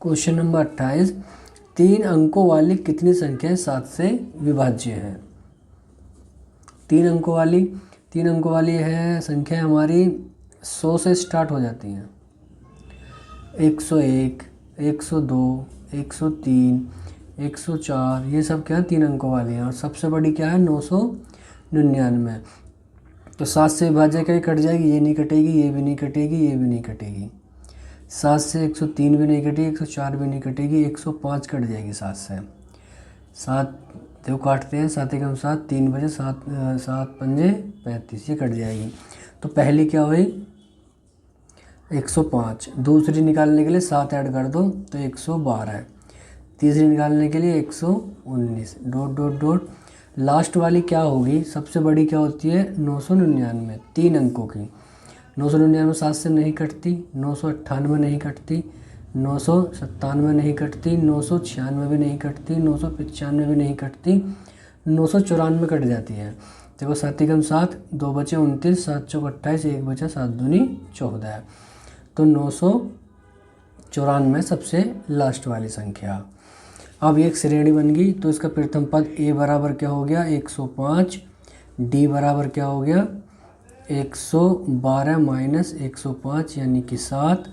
Question number 28, 3 अंकों वाली कितनी संख्याएं 7 से विभाज्य है? 3 अंकों वाली है संख्या हमारी 100 से स्टार्ट हो जाती हैं। 101, 102, 103, 104, ये सब क्या है 3 अंकों वाली हैं। और सबसे बड़ी क्या है 999। तो 7 से विभाज्य क्या कट जाएगी, ये नहीं कटेगी, ये भी नहीं कटेगी, ये भी नहीं कटेगी। 7 से 103 भी नहीं कटेगी, 104 भी नहीं कटेगी, 105 कट जाएगी 7 से। 7 देखो काटते हैं, 7 एकम 7, 3 बजे 7 7 पंजे 35, ये कट जाएगी। तो पहली क्या हुई 105, दूसरी निकालने के लिए 7 ऐड कर दो तो 112, तीसरी निकालने के लिए 119, डॉट डॉट डॉट। लास्ट वाली क्या होगी, सबसे बड़ी क्या होती है 999, 3 अंकों की। 999 7 से नहीं कटती, 998 नहीं कटती, 997 नहीं कटती, 996 भी नहीं कटती, 995 भी नहीं कटती, 994 कट जाती है। देखो 7 एकम 7, 2 बचे 29, 7 चौक 28, 1 बचा 7 दूनी 14। तो 994 सबसे लास्ट वाली संख्या। अब एक श्रेणी बन गई, तो इसका प्रथम पद a बराबर क्या हो गया 105, d बराबर क्या हो गया 112 माइनस 105 यानी कि 7,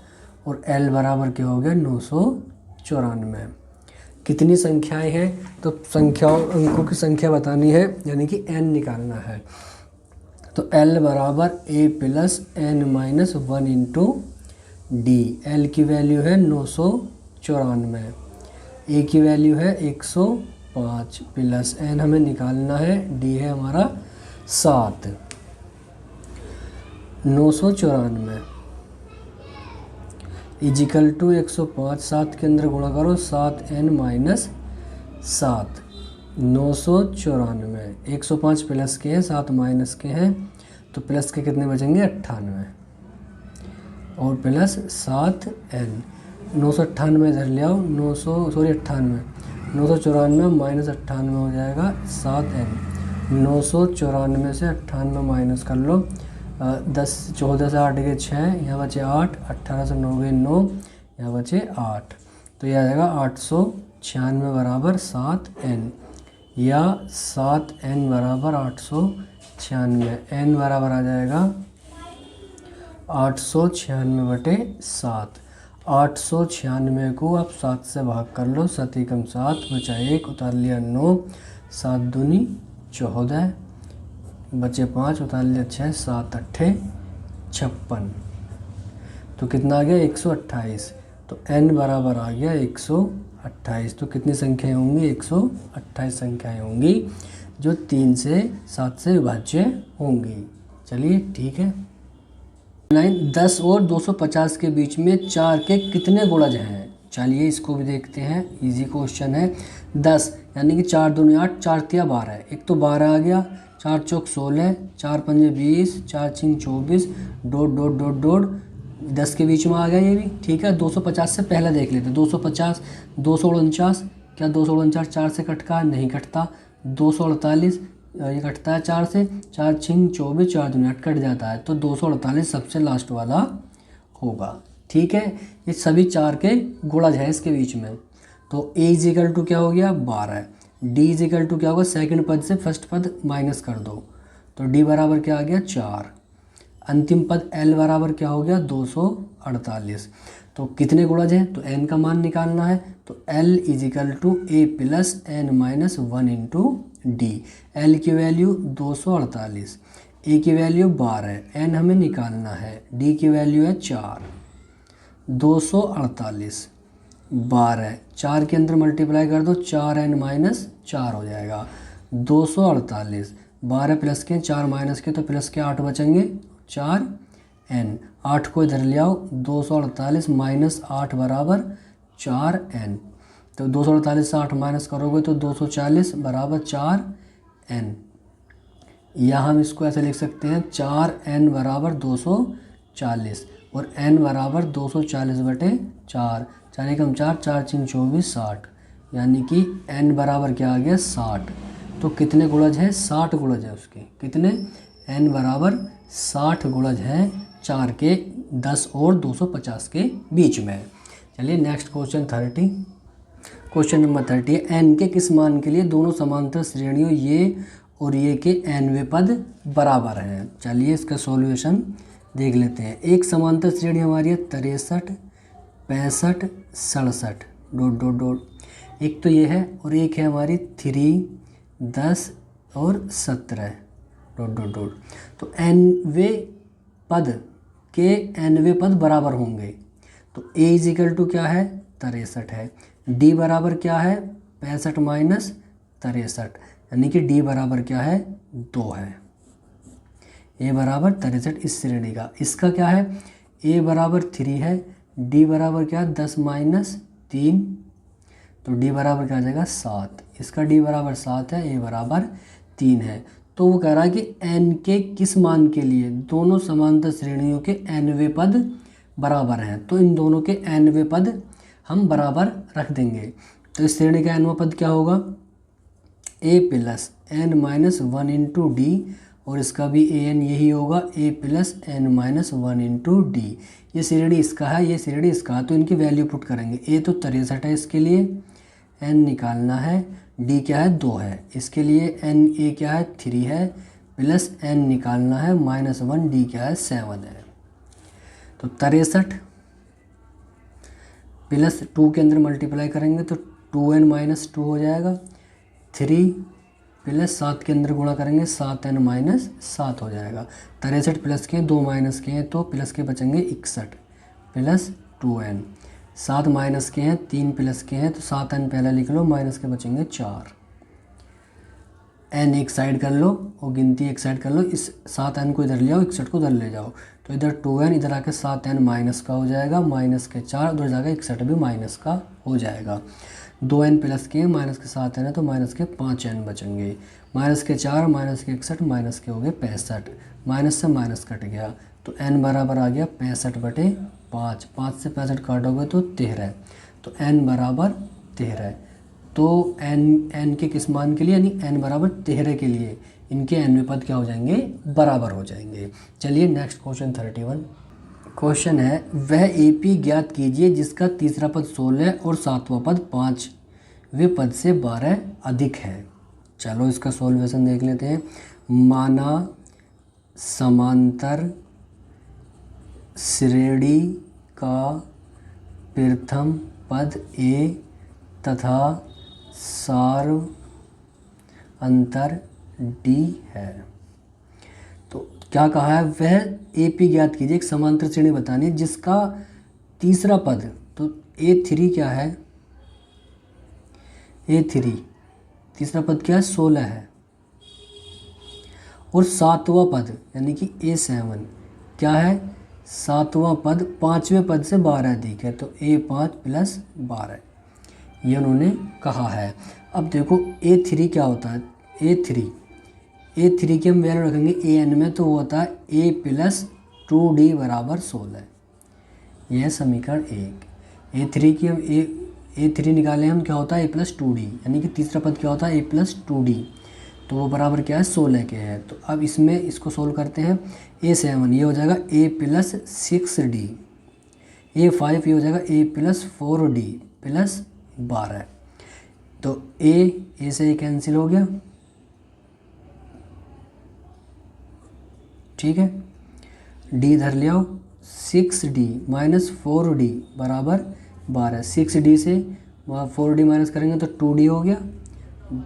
और l बराबर क्या हो गया 994। कितनी संख्याएं हैं, तो अंकों की संख्या बतानी है यानी कि n निकालना है। तो l बराबर a plus n minus 1 into D. l की वैल्यू है 994, a की वैल्यू है 105 प्लस n हमें निकालना है, d है हमारा 7। 994 इजिकल टू 105, 7 के अंदर गुणा करो 7n माइनस 7। 994, 105 प्लस के हैं 7 माइनस के हैं, तो प्लस के कितने बचेंगे 98 और प्लस 7n। 998 इधर ले आओ, 98 994 माइनस 98 हो जाएगा 7n। 994 से 98 माइनस कर लो, 14 से 8 गए 6, यहाँ बचे 8, 18 से 9 गए 9, यहाँ बचे 8, तो यह आ जाएगा 896 बराबर 7n, या 7n बराबर 896। n बराबर आ जाएगा 896/7। 896 को आप 7 से भाग कर लो, 7 एकम 7 बचा 1, उतार लिया 9, 7 दूनी 14, बचे 5, उतार लिया 6, 7 अट्ठे 56, तो कितना आ गया 128। तो n बराबर आ गया 128। तो कितनी संख्याएं होंगी 128 संख्याएं होंगी जो 3 से 7 से विभाज्य होंगी। चलिए ठीक है। 10 और 250 के बीच में 4 के कितने गुणज हैं? चलिए इसको भी देखते हैं, इजी क्वेश्चन है। 10 यानी कि 4 दूनी 8, 4 तिया 12, एक तो 12 आ गया, 4 चौक 16, 4 पंजे 20, 4 छिंग 24, डॉट डॉट डॉट डॉट 10 के बीच में आ गया ये भी। ठीक है, 250 से पहले देख लेते हैं। 250, 249, क्या 249 4 से कटका नहीं कटता। 248 ये कटता है 4 से, 4 छिंग 24, 4 दूनी 8 कट जाता है, तो 248 सबसे लास्ट वाला होगा। ठीक है, ये सभी 4 के गुणज है इसके बीच में। तो a इजिकल टू क्या हो गया 12, d इजिकल टू क्या होगा सेकंड पद से फर्स्ट पद माइनस कर दो, तो d बराबर क्या आ गया 4। अंतिम पद l बराबर क्या हो गया 248। तो कितने गुणज हैं, तो n का मान निकालना है, तो l is equal to a plus n minus 1 into D. l की वैल्यू 248, a की वैल्यू 12, n हमें निकालना है, d की वैल्यू है 4। 248 12, 4 के अंदर मल्टीप्लाई कर दो, 4n माइनस 4 हो जाएगा। 248, 12 प्लस के 4 माइनस के, तो प्लस के 8 बचेंगे 4n। 8 को इधर ले आओ, 248 माइनस 8 बराबर 4n। तो 248 से 8 माइनस करोगे तो 240 बराबर 4n। या हम इसको ऐसे लिख सकते हैं 4n बराबर 240 और n बराबर 240/4। 4 एकम 4, 4 छिंग 24, 60, यानी कि n बराबर क्या आ गया 60। तो कितने गुणज है 60 गुणज है उसके। कितने, n बराबर 60 गुणज है 4 के 10 और 250 के बीच में। चलिए नेक्स्ट क्वेश्चन 30। क्वेश्चन नंबर 30 है, एन के किस मान के लिए दोनों समांतर श्रेणियों ये और ये के एनवें पद बराबर हैं। चलिए इसका सॉल्यूशन देख लेते हैं। एक समांतर श्रेणी हमारी है 63, 65, 67 डॉट डॉट डॉट। एक तो ये है और एक है हमारी 3, 10 और 17 डॉट डॉट डॉट। तो एनवे पद के एनवे पद बराबर होंगे। तो ए इज इक्वल टू क्या है 63 है, डी बराबर क्या है 65 माइनस 63, यानी कि डी बराबर क्या है 2 है। ए बराबर 63 इस श्रेणी का, इसका क्या है ए बराबर 3 है, डी बराबर क्या है 10 माइनस 3, तो डी बराबर क्या आ जाएगा 7। इसका डी बराबर 7 है, ए बराबर 3 है। तो वो कह रहा है कि एन के किस मान के लिए दोनों समांतर श्रेणियों के एनवे पद बराबर हैं। तो इन दोनों के एनवे पद हम बराबर रख देंगे। तो इस श्रेणी का एनवा पद क्या होगा A plus N minus 1 into D, और इसका भी ए एन यही होगा A plus N minus 1 into D. ये श्रेणी इसका है, ये श्रेणी इसका है, तो इनकी वैल्यू पुट करेंगे। ए तो 63 है, इसके लिए एन निकालना है, डी क्या है 2 है, इसके लिए एन ए क्या है 3 है, प्लस एन निकालना है -1, डी क्या है 7 है। तो 63 प्लस 2 के अंदर मल्टीप्लाई करेंगे तो 2n माइनस 2 हो जाएगा, 3 प्लस 7 के अंदर गुणा करेंगे 7n माइनस 7 हो जाएगा। 63 प्लस के 2 माइनस के हैं तो प्लस के बचेंगे 61 प्लस 2n, 7 माइनस के हैं 3 प्लस के हैं तो 7n पहले लिख लो, माइनस के बचेंगे 4। n एक साइड कर लो और गिनती एक साइड कर लो, इस 7n को इधर ले आओ, 61 को उधर ले जाओ, तो इधर 2n इधर आके 7n माइनस का हो जाएगा, माइनस के 4 उधर जाकर 61 भी माइनस का हो जाएगा। 2n प्लस के माइनस के 7n है तो माइनस के 5n बचेंगे, माइनस के 4 माइनस के 61 माइनस के हो गए 65, माइनस से माइनस कट गया तो n बराबर आ गया 65/5, 5 से 65 काटोगे तो 13, तो n बराबर 13। तो n के किस मान के लिए, यानी n बराबर 13 के लिए इनके एनवे पद क्या हो जाएंगे बराबर हो जाएंगे। चलिए नेक्स्ट क्वेश्चन 31। क्वेश्चन है, वह AP ज्ञात कीजिए जिसका तीसरा पद 16 और सातवां पद 5वें पद से 12 अधिक है। चलो इसका सॉल्यूशन देख लेते हैं। माना समांतर श्रेणी का प्रथम पद A तथा सार्व अंतर D है। तो क्या कहा है, वह AP ज्ञात कीजिए, एक समांतर श्रेणी बतानी है जिसका तीसरा पद, तो A3 क्या है, A3 तीसरा पद क्या है 16 है, और सातवां पद यानी कि A7 क्या है, सातवां पद 5वें पद से 12 अधिक है, तो A5 प्लस 12 ये उन्होंने कहा है। अब देखो A3 क्या होता है, A3 की हम वैल्यू रखेंगे AN में, तो वो होता है A प्लस 2D बराबर 16, यह समीकरण 1। A3 की हम A3 निकाले हम, क्या होता है A प्लस 2D, यानी कि तीसरा पद क्या होता है A प्लस 2D, तो वो बराबर क्या है 16 के है। तो अब इसमें इसको सोल्व करते हैं। A7 ये हो जाएगा A प्लस 6D, A5 ये हो जाएगा A प्लस 4D प्लस 12, तो A से ये कैंसिल हो गया, ठीक है, D इधर ले आओ, 6D माइनस 4D बराबर 12, 6D से 4D माइनस करेंगे तो 2D हो गया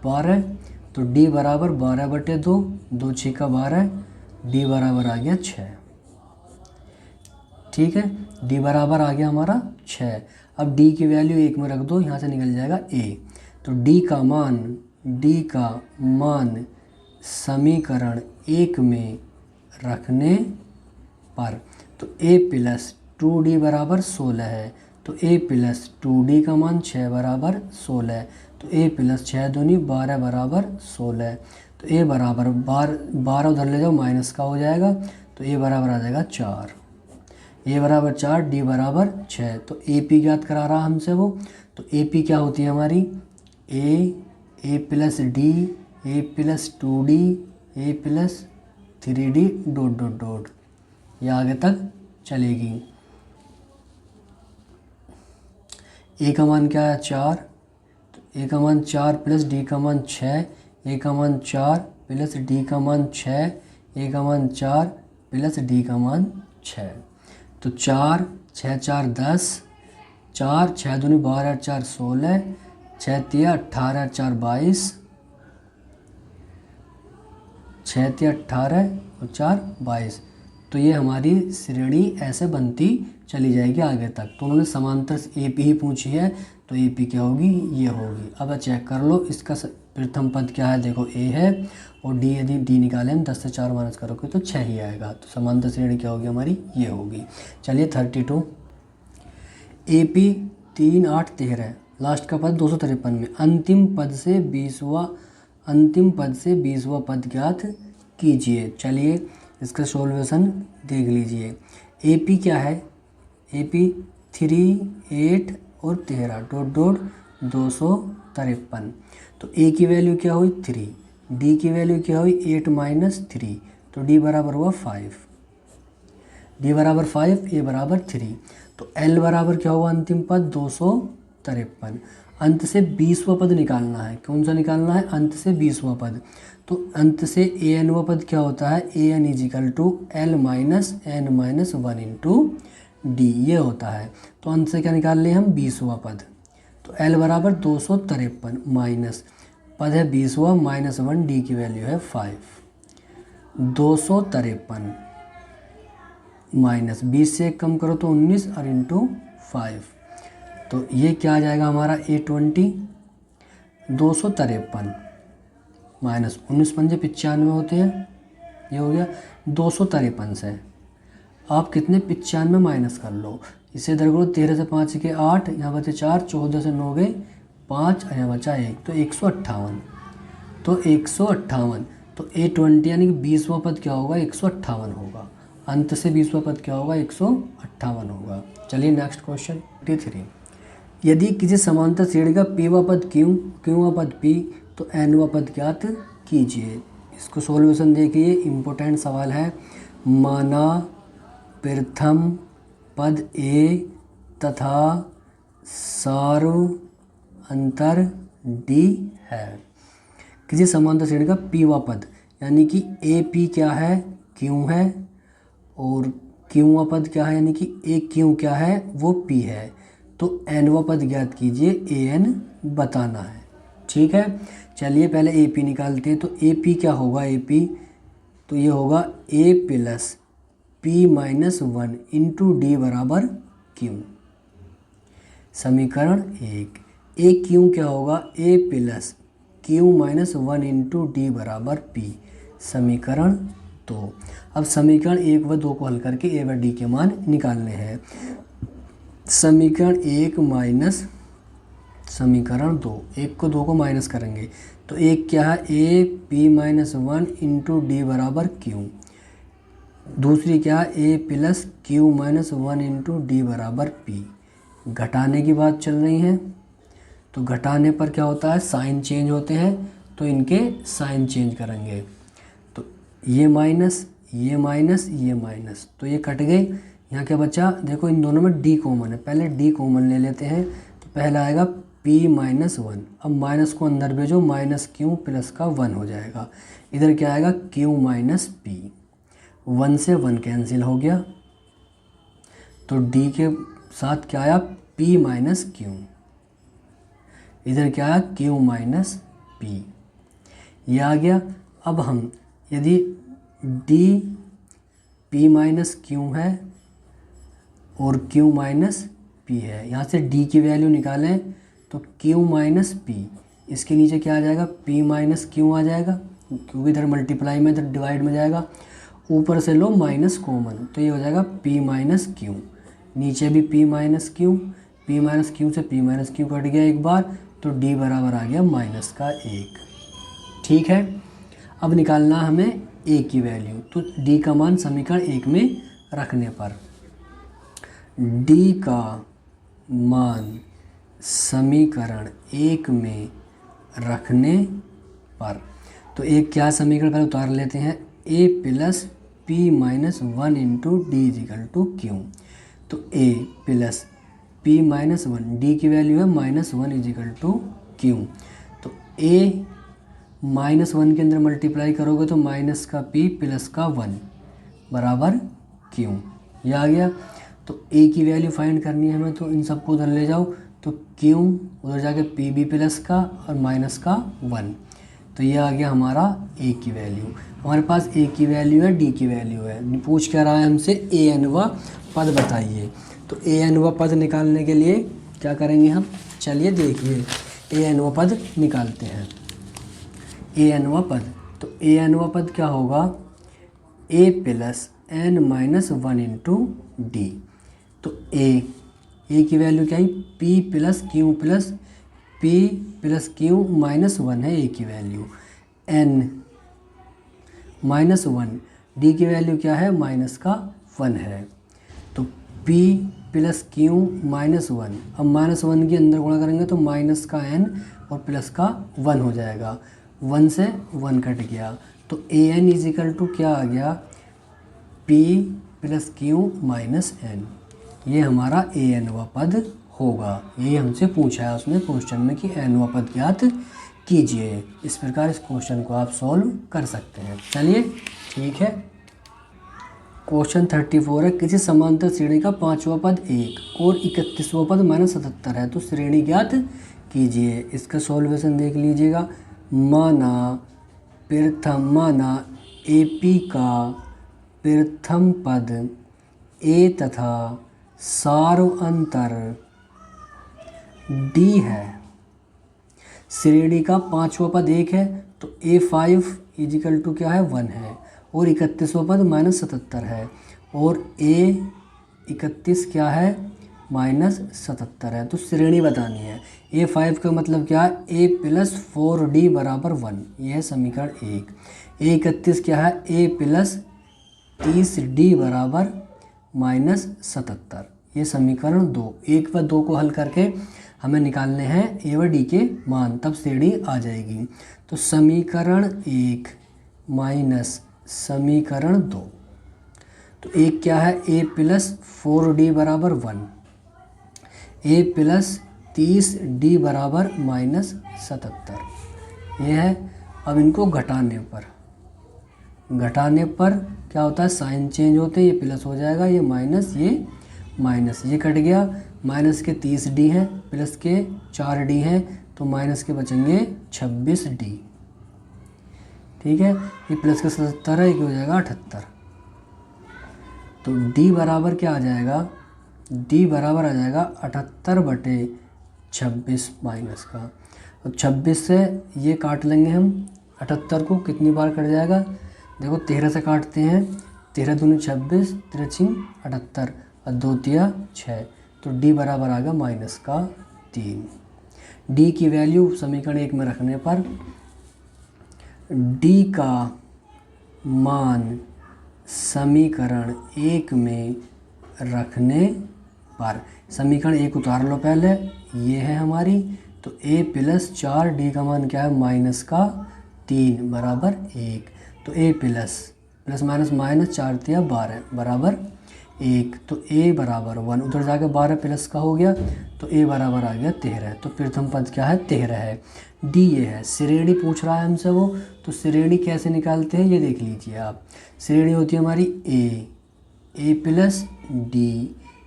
12, तो D बराबर 12/2, 2 6 का 12, D बराबर आ गया 6, ठीक है, D बराबर आ गया हमारा 6। अब D की वैल्यू 1 में रख दो, यहाँ से निकल जाएगा A, तो D का मान समीकरण 1 में रखने पर, तो A प्लस 2D बराबर 16 है, तो A प्लस 2D का मान 6 बराबर 16, तो A प्लस 6 दूनी 12 बराबर 16, तो A बराबर 12 उधर ले जाओ माइनस का हो जाएगा, तो A बराबर आ जाएगा 4, A बराबर 4, D बराबर 6, तो AP ज्ञात करा रहा हमसे वो, तो AP क्या होती है हमारी A plus D, A plus 2D, A plus 3D dot dot dot, ये आगे तक चलेगी। ए का मान क्या है 4, तो ए का मान 4 प्लस डी का मान 6, ए का मान 4 प्लस डी का मान 6, ए का मान 4 प्लस डी का मान 6। तो 4 6 4 10, 4 6 दूनी 12 4 16, 6 3 18 4 22, 6 3 18 और 4 22। तो ये हमारी श्रेणी ऐसे बनती चली जाएगी आगे तक। तो उन्होंने समांतर ए पी ही पूछी है, तो ए पी क्या होगी, ये होगी। अब चेक कर लो इसका प्रथम पद क्या है, देखो ए है और डी, यदि डी निकालें हम 10 से 4 माइनस करोगे तो 6 ही आएगा। तो समांतर श्रेणी क्या होगी हमारी, ये होगी। चलिए 32, ए पी 3 8 13, लास्ट का पद 253 में अंतिम पद से 20वां पद ज्ञात कीजिए। चलिए इसका सॉल्यूशन देख लीजिए। ए पी क्या है, ए पी 3 8 और 13 डॉट डॉट 253। तो ए की वैल्यू क्या हुई 3, डी की वैल्यू क्या हुई 8 माइनस 3, तो डी बराबर हुआ 5, डी बराबर 5, ए बराबर 3। तो एल बराबर क्या हुआ अंतिम पद 253। अंत से 20वां पद निकालना है। कौन सा निकालना है, अंत से 20वां पद। तो अंत से ए एनवां पद क्या होता है, A N equal to L minus N minus 1 into D, ये होता है। तो अंत से क्या निकाल लें हम 20वां पद। तो एल बराबर 253 माइनस पद है 20वां माइनस 1, डी की वैल्यू है 5। 253 माइनस 20 से कम करो तो 19 और इंटू 5। तो ये क्या आ जाएगा हमारा 820। 253 माइनस 19 पंजे 95 होते हैं, ये हो गया 253 से आप कितने 95 माइनस कर लो। इसे इधर करो 13 से 5 के 8, यहाँ बचे 4, 14 से 9 गए 5 और यहाँ बचा 1, तो 158। तो 158, तो 820 यानी कि 20वां पद क्या होगा 158 होगा। अंत से 20वां पद क्या होगा 158 होगा। चलिए नेक्स्ट क्वेश्चन 23, यदि किसी समांतर श्रेणी का पीवा पद क्यू, क्यूवा पद पी, तो एनवा पद ज्ञात कीजिए। इसको सॉल्यूशन देखिए, इम्पोर्टेंट सवाल है। माना प्रथम पद ए तथा सार्व अंतर डी है। किसी समांतर श्रेणी का पीवा पद यानी कि ए पी क्या है, क्यू है, और क्यूवा पद क्या है यानी कि ए क्यू क्या है वो पी है। तो एनवा पद ज्ञात कीजिए, ए एन बताना है। ठीक है, चलिए पहले ए पी निकालते हैं। तो ए पी क्या होगा, ए पी तो ये होगा A plus P minus 1 into D बराबर क्यू। समीकरण 1। ए क्यू क्या होगा, A plus Q minus 1 into D बराबर पी। समीकरण 2। अब समीकरण 1 व 2 को हल करके ए व डी के मान निकालने हैं। समीकरण 1 माइनस समीकरण 2, 1 को 2 को माइनस करेंगे तो एक क्या है A P minus 1 into D बराबर क्यू। दूसरी क्या है A plus Q minus 1 into D बराबर पी। घटाने की बात चल रही है, तो घटाने पर क्या होता है साइन चेंज होते हैं, तो इनके साइन चेंज करेंगे। तो ये माइनस ये माइनस ये माइनस, तो ये कट गए। यहाँ क्या बचा, देखो इन दोनों में डी कॉमन है, पहले डी कॉमन ले लेते हैं। तो पहला आएगा p माइनस 1, अब माइनस को अंदर भेजो, माइनस क्यू प्लस का 1 हो जाएगा। इधर क्या आएगा q माइनस पी, 1 से 1 कैंसिल हो गया। तो d के साथ क्या आया p माइनस क्यू, इधर क्या आया q माइनस p, ये आ गया। अब हम यदि d p माइनस क्यू है और q माइनस p है, यहाँ से d की वैल्यू निकालें तो q माइनस पी, इसके नीचे क्या आ जाएगा p माइनस क्यू आ जाएगा, क्योंकि इधर मल्टीप्लाई में इधर डिवाइड में जाएगा। ऊपर से लो माइनस कॉमन, तो ये हो जाएगा p माइनस क्यू, नीचे भी p minus Q, p minus Q से p माइनस क्यू कट गया एक बार, तो d बराबर आ गया माइनस का 1। ठीक है, अब निकालना हमें a की वैल्यू। तो d का मान समीकरण 1 में रखने पर, d का मान समीकरण 1 में रखने पर, तो एक क्या समीकरण पहले उतार लेते हैं, a plus P minus 1 into D is equal to Q. तो a plus p minus one, d की वैल्यू है -1 इजिकल टू q। तो a -1 के अंदर मल्टीप्लाई करोगे तो माइनस का p प्लस का 1 बराबर q, ये आ गया। तो a की वैल्यू फाइंड करनी है हमें, तो इन सबको उधर ले जाओ, तो q उधर जाके p b प्लस का और माइनस का 1, तो ये आ गया हमारा a की वैल्यू। हमारे पास a की वैल्यू है, d की वैल्यू है, पूछ क्या रहा है हमसे a n वा पद बताइए। तो a n वा पद निकालने के लिए क्या करेंगे हम, चलिए देखिए a n वा पद निकालते हैं। a n वा पद, तो a n वा पद क्या होगा, a plus n minus 1 into D. तो a की वैल्यू क्या है, p प्लस क्यू माइनस 1 है a की वैल्यू, n माइनस 1, d की वैल्यू क्या है, माइनस का 1 है। तो p प्लस क्यू माइनस 1, अब माइनस 1 के अंदर गुणा करेंगे तो माइनस का n और प्लस का 1 हो जाएगा, 1 से 1 कट गया। तो ए एन इजिकल टू क्या आ गया, p plus Q minus n, ये हमारा ए एन वा पद होगा। ये हमसे पूछा है उसने क्वेश्चन में कि एन वा पद ज्ञात कीजिए। इस प्रकार इस क्वेश्चन को आप सॉल्व कर सकते हैं। चलिए ठीक है। क्वेश्चन 34 है, किसी समांतर श्रेणी का 5वां पद 1 और 31वां पद -77 है, तो श्रेणी ज्ञात कीजिए। इसका सॉल्यूशन देख लीजिएगा। माना ए पी का प्रथम पद a तथा सार्वअंतर d है। श्रेणी का 5वां पद 1 है, तो a5 इजिकल टू क्या है, 1 है, और 31वां पद -77 है, और a31 क्या है, -77 है। तो श्रेणी बतानी है। a5 का मतलब क्या है, a प्लस 4d बराबर 1, यह है समीकरण 1। a31 क्या है, a प्लस 30d बराबर -77, ये समीकरण 2। 1 व 2 को हल करके हमें निकालने हैं a व d के मान, तब श्रेणी आ जाएगी। तो समीकरण 1 माइनस समीकरण 2, तो एक क्या है, a प्लस 4d बराबर 1, a प्लस 30d बराबर -77, ये है। अब इनको घटाने पर क्या होता है, साइन चेंज होते हैं, ये प्लस हो जाएगा, ये माइनस, ये कट गया। माइनस के 30d हैं, प्लस के 4d हैं, तो माइनस के बचेंगे 26d। ठीक है, ये प्लस का 77 है, ये हो जाएगा 78। तो d बराबर क्या आ जाएगा, d बराबर आ जाएगा 78/26 माइनस का। तो 26 से ये काट लेंगे हम, 78 को कितनी बार कट जाएगा, देखो 13 से काटते हैं, 13 दूनी 26, 13 78 और 2 तिया 6, तो d बराबर आ गया -3। d की वैल्यू समीकरण 1 में रखने पर, d का मान समीकरण 1 में रखने पर, समीकरण 1 उतार लो पहले, ये है हमारी। तो a प्लस 4d का मान क्या है, -3 बराबर 1। तो a प्लस माइनस 4 तिया 12 बराबर 1, तो a बराबर 1, उधर जाकर 12 प्लस का हो गया, तो a बराबर आ गया 13। तो प्रथम पद क्या है, 13 है। d ये है, श्रेणी पूछ रहा है हमसे वो, तो श्रेणी कैसे निकालते हैं ये देख लीजिए आप। श्रेणी होती है हमारी a plus d,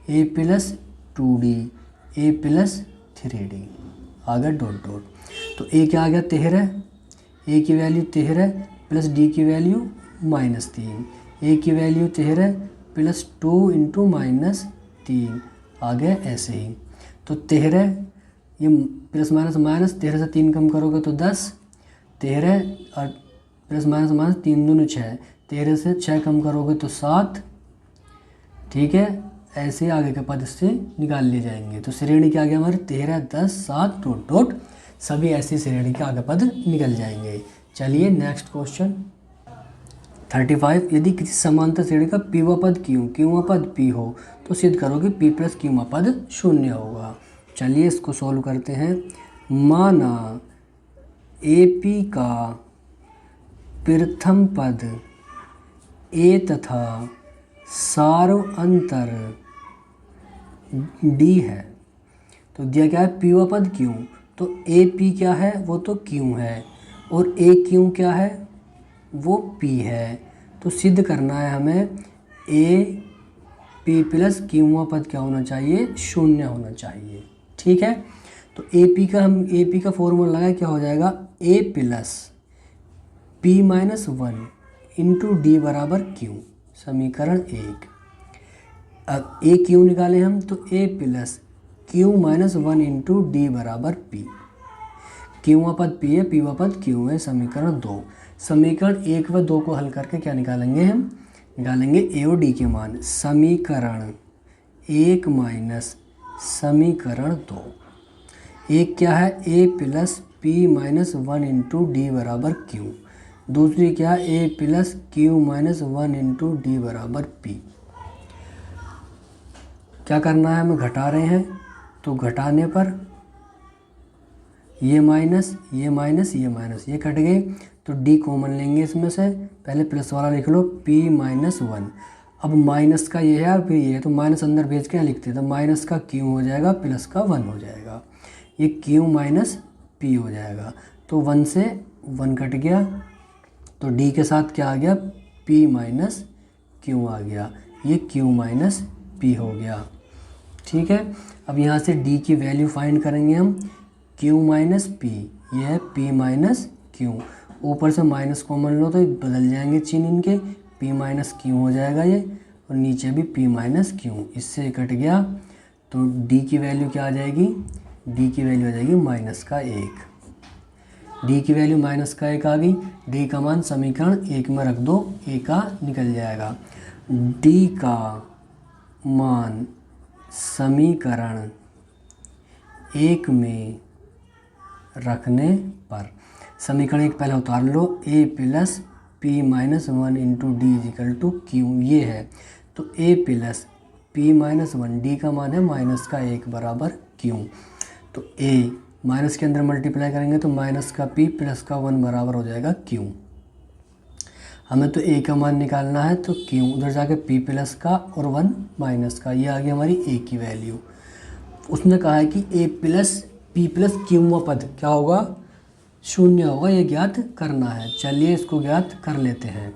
a plus 2d, a plus 3d, आ गया डॉट डॉट। तो a क्या आ गया, 13, a की वैल्यू 13 प्लस d की वैल्यू -3, a की वैल्यू 13 प्लस 2 इंटू -3, आ गया ऐसे ही। तो 13, ये प्लस माइनस 13 से 3 कम करोगे तो 10, 13 और प्लस माइनस 3 दूनी 6, 13 से 6 कम करोगे तो 7। ठीक है, ऐसे आगे के पद इससे निकाल लिए जाएंगे। तो श्रेणी क्या आ गया हमारे, 13, 10, 7 डॉट डॉट, सभी ऐसी श्रेणी के आगे पद निकल जाएंगे। चलिए नेक्स्ट क्वेश्चन 35, यदि किसी समांतर श्रेणी का पीवा पद क्यूवा पद p हो तो सिद्ध करो कि p प्लस क्यूवा पद 0 होगा। चलिए इसको सॉल्व करते हैं। माना AP का प्रथम पद a तथा सार्वअंतर d है। तो दिया क्या है, पी व पद क्यू, तो ए पी क्या है, वो तो क्यू है, और ए क्यू क्या है, वो पी है। तो सिद्ध करना है हमें ए पी प्लस क्यू व पद क्या होना चाहिए, शून्य होना चाहिए। ठीक है, तो ए पी का फॉर्मूला लगाए, क्या हो जाएगा, A plus P minus one into D बराबर क्यू, समीकरण 1। अब ए क्यू निकाले हम, तो A plus Q minus one into D बराबर पी, क्यू व पद पी है, पी व पद क्यू है, समीकरण 2। समीकरण 1 व 2 को हल करके क्या निकालेंगे, हम निकालेंगे ए और डी के मान। समीकरण 1 माइनस समीकरण 2, एक क्या है, A plus P minus one into D बराबर क्यू, दूसरी क्या है, A plus Q minus one into D बराबर पी। क्या करना है, हमें घटा रहे हैं, तो घटाने पर ये माइनस ये माइनस ये माइनस ये कट गए, तो डी कॉमन लेंगे इसमें से, पहले प्लस वाला लिख लो, p माइनस वन। अब माइनस का ये है और फिर ये है, तो माइनस अंदर भेज के लिखते हैं, तो माइनस का q हो जाएगा, प्लस का 1 हो जाएगा, ये q माइनस p हो जाएगा। तो 1 से 1 कट गया, तो d के साथ क्या आ गया, p माइनस q आ गया, ये q माइनस p हो गया। ठीक है, अब यहाँ से d की वैल्यू फाइंड करेंगे हम, q माइनस पी, ये है p माइनस q, ऊपर से माइनस कॉमन लो तो बदल जाएंगे चिन्ह इनके, p माइनस q हो जाएगा ये, और नीचे भी p माइनस q, इससे कट गया, तो d की वैल्यू क्या आ जाएगी, d की वैल्यू आ जाएगी माइनस का 1, d की वैल्यू माइनस का 1 आ गई, d का मान समीकरण 1 में रख दो, a का निकल जाएगा, d का मान समीकरण 1 में रखने पर, समीकरण 1 पहले उतार लो, a plus P minus one into D is equal to Q, ये है, तो a plus P minus one, D का मान है माइनस का 1 बराबर क्यू, तो a माइनस के अंदर मल्टीप्लाई करेंगे तो माइनस का p प्लस का 1 बराबर हो जाएगा q। हमें तो a का मान निकालना है, तो q उधर जाके p प्लस का और 1 माइनस का, ये आ गई हमारी a की वैल्यू। उसने कहा है कि a plus P plus Q पद क्या होगा, शून्य होगा, ये ज्ञात करना है। चलिए इसको ज्ञात कर लेते हैं।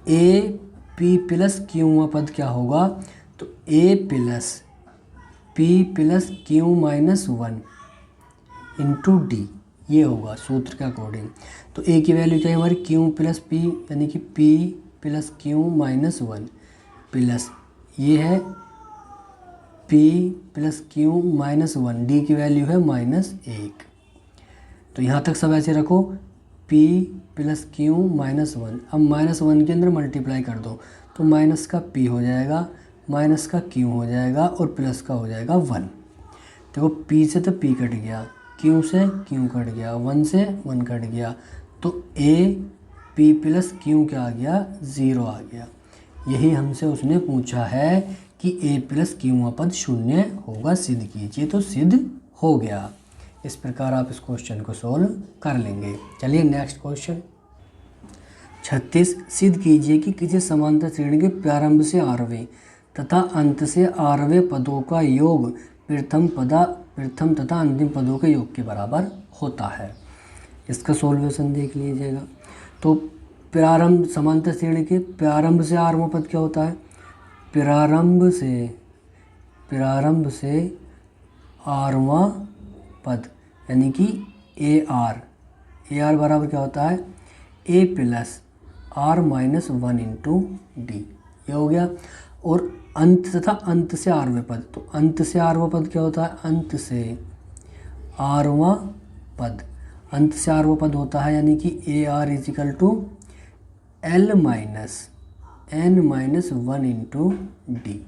ए पी प्लस क्यू पद क्या होगा, तो A plus P plus Q minus one into D, ये होगा सूत्र के अकॉर्डिंग। तो ए की वैल्यू क्या है हमारी, क्यू प्लस पी, यानी कि P plus Q minus one, plus ये है P plus Q minus one, D की वैल्यू है माइनस 1। तो यहाँ तक सब ऐसे रखो, p plus Q minus one, अब माइनस 1 के अंदर मल्टीप्लाई कर दो, तो माइनस का p हो जाएगा, माइनस का q हो जाएगा, और प्लस का हो जाएगा 1। देखो p से तो p कट गया, q से q कट गया, 1 से 1 कट गया, तो a p प्लस क्यू क्या आ गया, 0 आ गया। यही हमसे उसने पूछा है कि a प्लस क्यू पद शून्य होगा, सिद्ध कीजिए, तो सिद्ध हो गया। इस प्रकार आप इस क्वेश्चन को सोल्व कर लेंगे। चलिए नेक्स्ट क्वेश्चन 36, सिद्ध कीजिए कि किसी समांतर श्रेणी के प्रारंभ से आरवें तथा अंत से आरवें पदों का योग प्रथम तथा अंतिम पदों के योग के बराबर होता है। इसका सॉल्यूशन देख लीजिएगा। तो प्रारंभ, समांतर श्रेणी के प्रारंभ से आरवां पद क्या होता है, प्रारंभ से आरवां पद यानी कि ए आर बराबर क्या होता है, A plus R minus one into D, ये हो गया। और अंत तथा अंत से आरवें पद, तो अंत से आरवां पद क्या होता है, अंत से आरवां पद होता है यानी कि A R is equal to L minus N minus one into D,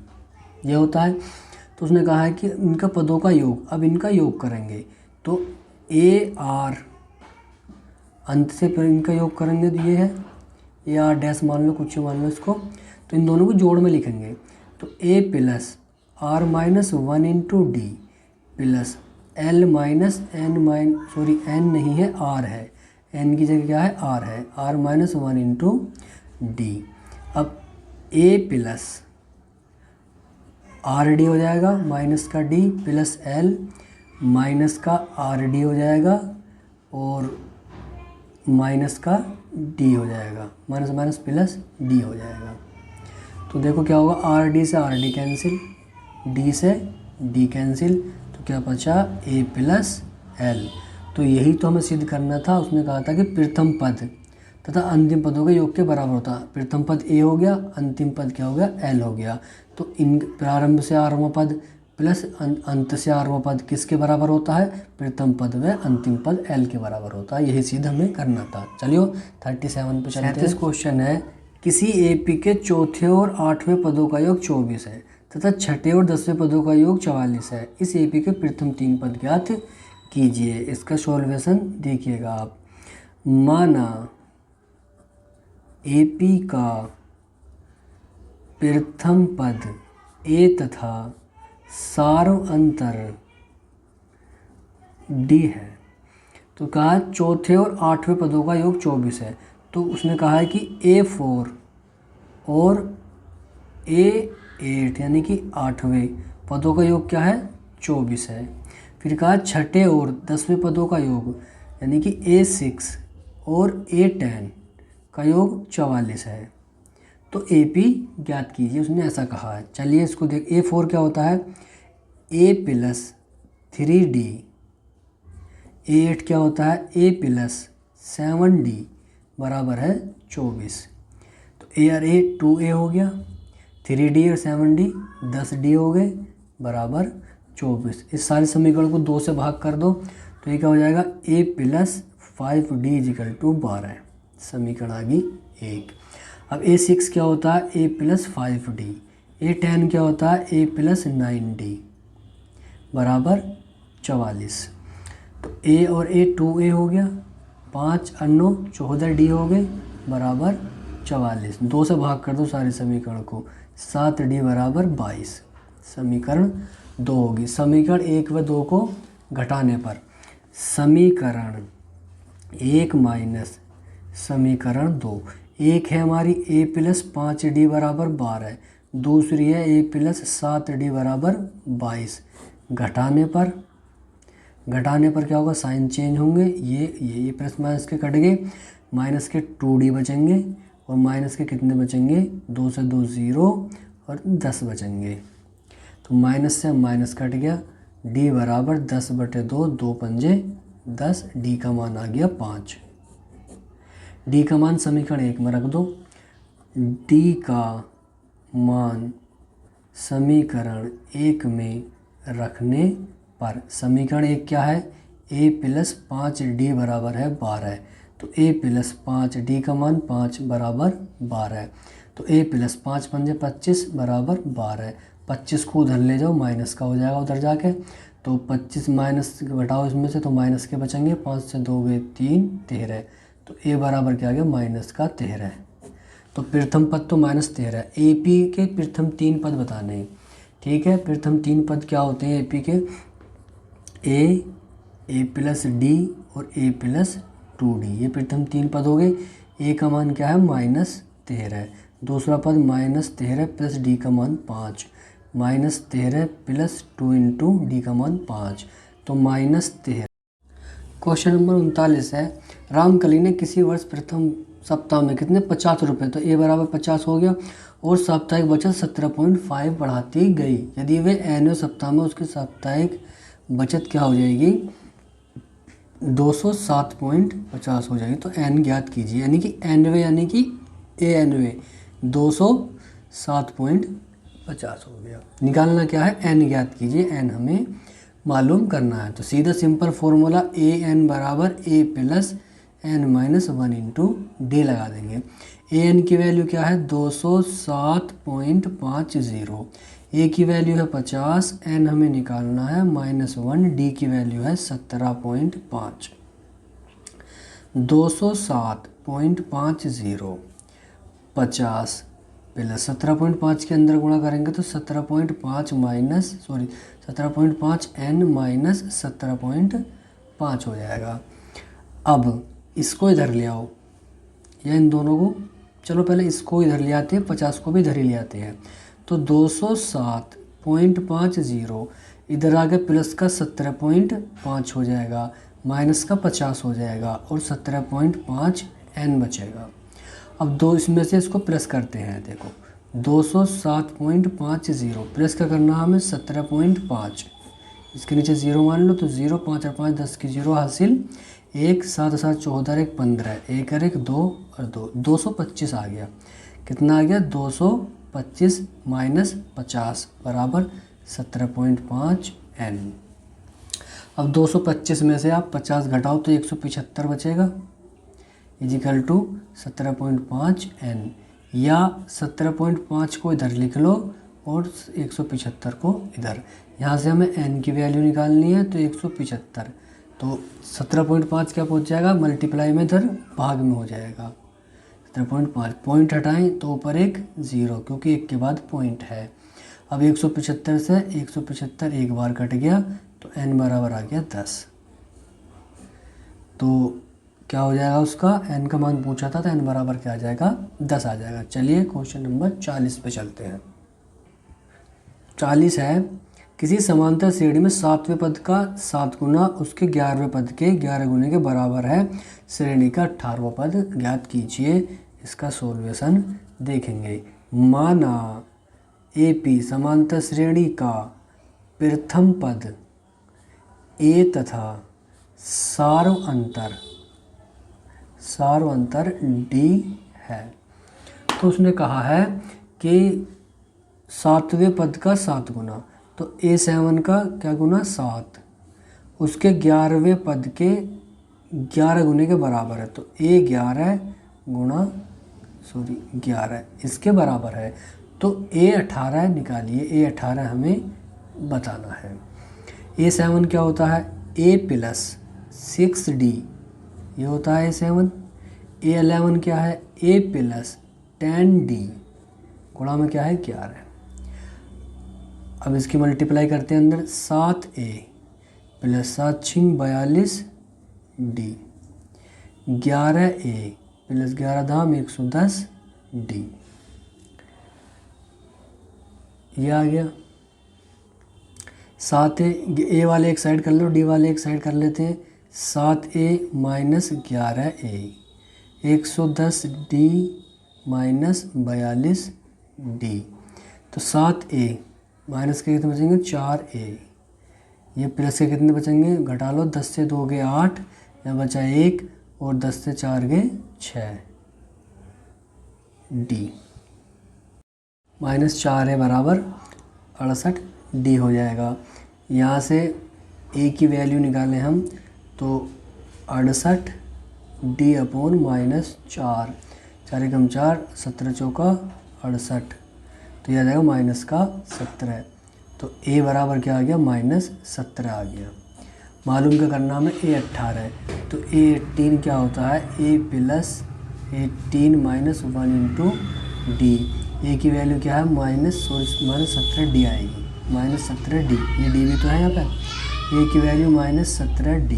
ये होता है। तो उसने कहा है कि इनका पदों का योग, अब इनका योग करेंगे तो ए आर अंत से फिर इनका योग करेंगे, तो ये है ए आर डैश मान लो, कुछ मान लो इसको, तो इन दोनों को जोड़ में लिखेंगे, तो A plus R minus one into D plus L minus N N नहीं है आर है, एन की जगह क्या है आर है, R minus one into D. अब ए प्लस आर डी हो जाएगा माइनस का डी प्लस एल माइनस का आर डी हो जाएगा और माइनस का डी हो जाएगा, माइनस माइनस प्लस डी हो जाएगा। तो देखो क्या होगा, आर डी से आर डी कैंसिल, डी से डी कैंसिल, तो क्या बचा ए प्लस एल। तो यही तो हमें सिद्ध करना था। उसने कहा था कि प्रथम पद तथा अंतिम पदों के योग के बराबर होता है। प्रथम पद ए हो गया, अंतिम पद क्या हो गया, एल हो गया। तो इन प्रारंभ से आरंभ पद प्लस अंत से आरंभ पद किसके बराबर होता है, प्रथम पद व अंतिम पद एल के बराबर होता है। यही सिद्ध हमें करना था। चलिए 37 पे चलते हैं। क्वेश्चन है, किसी एपी के चौथे और 8वें पदों का योग 24 है तथा छठे और 10वें पदों का योग 44 है। इस एपी के प्रथम 3 पद ज्ञात कीजिए। इसका सॉल्यूशन देखिएगा आप। माना एपी का प्रथम पद ए तथा सार्व अंतर डी है। तो कहा चौथे और 8वें पदों का योग 24 है। तो उसने कहा है कि A4 और A8 यानी कि 8वें पदों का योग क्या है, 24 है। फिर कहा छठे और 10वें पदों का योग यानी कि A6 और A10 का योग 44 है। तो AP ज्ञात कीजिए, उसने ऐसा कहा है। चलिए इसको देख। A4 क्या होता है, A प्लस 3D। A8 क्या होता है, A प्लस 7D बराबर है 24। तो A और A 2A हो गया, 3D और 7D 10D हो गए बराबर 24। इस सारे समीकरण को 2 से भाग कर दो तो ये क्या हो जाएगा, A plus 5D is equal to 12। समीकरण आ गई 1। अब A6 क्या होता है, A प्लस 5D। A10 क्या होता है, A प्लस 9D बराबर 44। तो A और A 2A हो गया, 5 और 9 14D हो गए बराबर 44। 2 से भाग कर दो सारे समीकरण को, 7D बराबर 22। समीकरण 2 होगी। समीकरण 1 व 2 को घटाने पर समीकरण 1 माइनस समीकरण 2, एक है हमारी A प्लस 5D बराबर 12, दूसरी है A प्लस 7D बराबर 22। घटाने पर क्या होगा, साइन चेंज होंगे। ये प्लस माइनस के कट गए, माइनस के 2D बचेंगे और माइनस के कितने बचेंगे, 2 से 2 0 और 10 बचेंगे। तो माइनस से माइनस कट गया, D बराबर 10/2, 2 पंजे 10, D का मान आ गया 5। D का मान समीकरण 1 में रख दो। D का मान समीकरण 1 में रखने पर समीकरण 1 क्या है, A प्लस 5D बराबर है 12। तो A प्लस 5D का मान 5 बराबर 12। तो A प्लस 5 पंजे 25 बराबर 12। 25 को उधर ले जाओ, माइनस का हो जाएगा उधर जाके। तो 25 माइनस घटाओ इसमें से, तो माइनस के बचेंगे। 5 से 2 गए 3, 13। तो A बराबर क्या आ गया, माइनस का 13। तो प्रथम पद तो -13। AP के प्रथम 3 पद बताने हैं, ठीक है। प्रथम 3 पद क्या होते हैं AP के, A प्लस D और A प्लस 2D। ये प्रथम 3 पद हो गए। A का मान क्या है, -13। दूसरा पद -13 प्लस D का मान 5, -13 प्लस 2 इंटू D का मान 5, तो -13। क्वेश्चन नंबर 39 है, रामकली ने किसी वर्ष प्रथम सप्ताह में कितने 50 रुपये, तो A बराबर 50 हो गया और साप्ताहिक बचत 17.5 बढ़ाती गई। यदि वे एनवें सप्ताह में उसकी साप्ताहिक बचत क्या हो जाएगी, 207.50 हो जाएगी। तो n ज्ञात कीजिए, यानी कि एनवे यानी कि एनवे 207.50 हो गया। निकालना क्या है, n ज्ञात कीजिए, n हमें मालूम करना है। तो सीधा सिंपल फॉर्मूला an बराबर a plus n minus 1 into D लगा देंगे। an की वैल्यू क्या है, 207.50। a की वैल्यू है 50, n हमें निकालना है -1, d की वैल्यू है 17.5। 207.50 50 प्लस 17.5 के अंदर गुणा करेंगे तो 17.5 n माइनस 17.5 हो जाएगा। अब इसको इधर ले आओ, या इन दोनों को, चलो पहले इसको इधर ले आते हैं, 50 को भी इधर ही ले आते हैं। तो 0.50, इधर आगे प्लस का 17.5 हो जाएगा, माइनस का 50 हो जाएगा और 17.5 n बचेगा। अब दो इसमें से इसको प्लस करते हैं। देखो 207.50 प्लस का करना हमें 17.5, इसके नीचे 0 मान लो तो 0, 5 और 5 10 की 0 हासिल, 1 7 7 14 1 15, 1 और 1 2 और 2, 225 आ गया। कितना आ गया? 225 माइनस 50 बराबर 17.5 n। अब 225 में से आप 50 घटाओ तो 175 बचेगा, इजिकल टू 17.5 n, या 17.5 को इधर लिख लो और 175 को इधर। यहाँ से हमें n की वैल्यू निकालनी है तो 175, तो 17.5 क्या पहुँच जाएगा मल्टीप्लाई में, इधर भाग में हो जाएगा 17.5। पॉइंट हटाएं तो ऊपर एक 0 क्योंकि एक के बाद पॉइंट है। अब 175 से 175 एक बार कट गया तो n बराबर आ गया 10। तो क्या हो जाएगा उसका, n का मान पूछा था तो n बराबर क्या आ जाएगा 10 आ जाएगा। चलिए क्वेश्चन नंबर 40 पे चलते हैं। 40 है, किसी समांतर श्रेणी में 7वें पद का 7 गुना उसके 11वें पद के 11 गुने के बराबर है, श्रेणी का 18वां पद ज्ञात कीजिए। इसका सॉल्यूशन देखेंगे। माना AP समांतर श्रेणी का प्रथम पद A तथा सार्व अंतर D है। तो उसने कहा है कि 7वें पद का 7 गुना, तो A7 का क्या गुना 7, उसके 11वें पद के 11 गुने के बराबर है, तो A11 गुना 11 इसके बराबर है। तो A18 निकालिए, A18 हमें बताना है। A7 क्या होता है, A प्लस 6D, ये होता है A7। A11 क्या है, A प्लस 10D, गुणा में क्या है 11। अब इसकी मल्टीप्लाई करते हैं अंदर, 7A plus 7 6 42D, 11A plus 11 धाम 110D, ये आ गया। 7A वाले एक साइड कर लो, D वाले एक साइड कर लेते हैं। 7A minus 11A, 110D minus 42D, तो 7A माइनस के कितने बचेंगे 4A, ये प्लस के कितने बचेंगे घटा लो, 10 से 2 गए 8, यहाँ बचा 1 और 10 से 4 गए 6D, माइनस 4A बराबर 68D हो जाएगा। यहाँ से A की वैल्यू निकालें हम तो 68D अपॉन माइनस 4, 4 एकम 4, 17 चौका 68, तो यह आ जाएगा माइनस का 17। तो A बराबर क्या आ गया माइनस 17 आ गया। मालूम क्या करना हमें, A18 है, तो A18 क्या होता है, A plus 18 minus 1 into D। A की वैल्यू क्या है माइनस 17D आएगी, माइनस 17D, ये D भी तो है यहाँ पे। A की वैल्यू माइनस 17D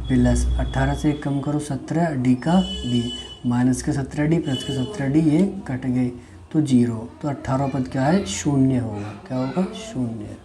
प्लस 18 से कम करो 17D का D, माइनस के 17D प्लस के 17D, ये कट गए तो 0, तो 18वां पद क्या है 0 होगा, क्या होगा 0।